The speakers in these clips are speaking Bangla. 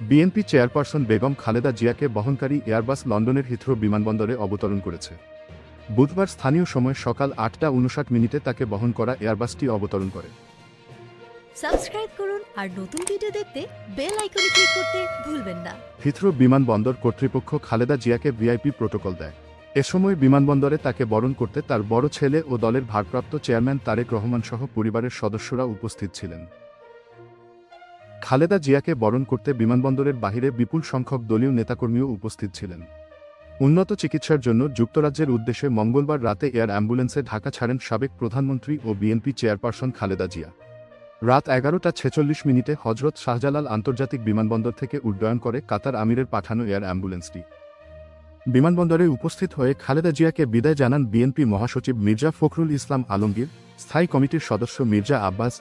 বিএনপি চেয়ারপারসন বেগম খালেদা জিয়াকে বহনকারী এয়ারবাস লন্ডনের হিথ্রো বিমানবন্দরে অবতরণ করেছে। বুধবার স্থানীয় সময় সকাল ৮টা ৫৯ তাকে বহন করা এয়ারবাসটি অবতরণ করে। সাবস্ক্রাইব করুন আর নতুন ভিডিও দেখতে বেল আইকনে ক্লিক করতে ভুলবেন না। হিথ্রো বিমানবন্দর কর্তৃপক্ষ খালেদা জিয়াকে ভিআইপি প্রোটোকল দেয়। এ সময় বিমানবন্দরে তাকে বরণ করতে তার বড় ছেলে ও দলের ভারপ্রাপ্ত চেয়ারম্যান তারেক রহমান সহ পরিবারের সদস্যরা উপস্থিত ছিলেন। খালেদা জিয়াকে বরণ করতে বিমানবন্দরের বাহিরে বিপুল সংখ্যক দলীয় নেতাকর্মীও উপস্থিত ছিলেন। উন্নত চিকিৎসার জন্য যুক্তরাজ্যের উদ্দেশ্যে মঙ্গলবার রাতে এয়ার অ্যাম্বুলেন্সে ঢাকা ছাড়েন সাবেক প্রধানমন্ত্রী ও বিএনপি চেয়ারপারসন খালেদা জিয়া। রাত 11টা 46 হজরত শাহজালাল আন্তর্জাতিক বিমানবন্দর থেকে উড্ডয়ন করে কাতার আমিরের পাঠানো এয়ার অ্যাম্বুলেন্সটি। বিমানবন্দরে উপস্থিত হয়ে খালেদা জিয়াকে বিদায় জানান বিএনপি মহাসচিব মির্জা ফখরুল ইসলাম আলমগীর, স্থায়ী কমিটির সদস্য মির্জা আব্বাস,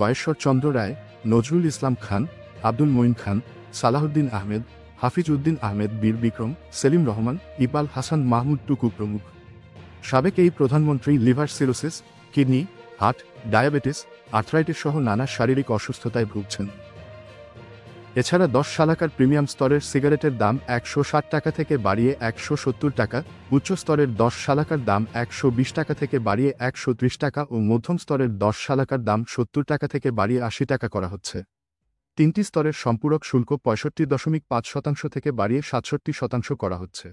গয়েশ্বর চন্দ্র রায়, নজরুল ইসলাম খান, আব্দুল মঈন খান, সালাহুদ্দিন আহমেদ, হাফিজ উদ্দিন আহমেদ, বীর বিক্রম, সেলিম রহমান, ইকবাল হাসান মাহমুদ টুকু প্রমুখ। সাবেক এই প্রধানমন্ত্রী liver cirrhosis, kidney, heart, diabetes, arthritis সহ নানা শারীরিক অসুস্থতায় ভুগছেন। এছাড়া 10 শালাকার প্রিমিয়াম স্তরের সিগারেটের দাম 160 টাকা থেকে বাড়িয়ে 170 টাকা, উচ্চ স্তরের 10 শালাকার দাম 120 টাকা থেকে বাড়িয়ে 130 টাকা ও মধ্যম স্তরের 10 শালাকার দাম 70 টাকা থেকে বাড়িয়ে 80 টাকা করা হচ্ছে। 3টি স্তরের সম্পূরক শুল্ক 65.5% থেকে বাড়িয়ে 67% করা হচ্ছে।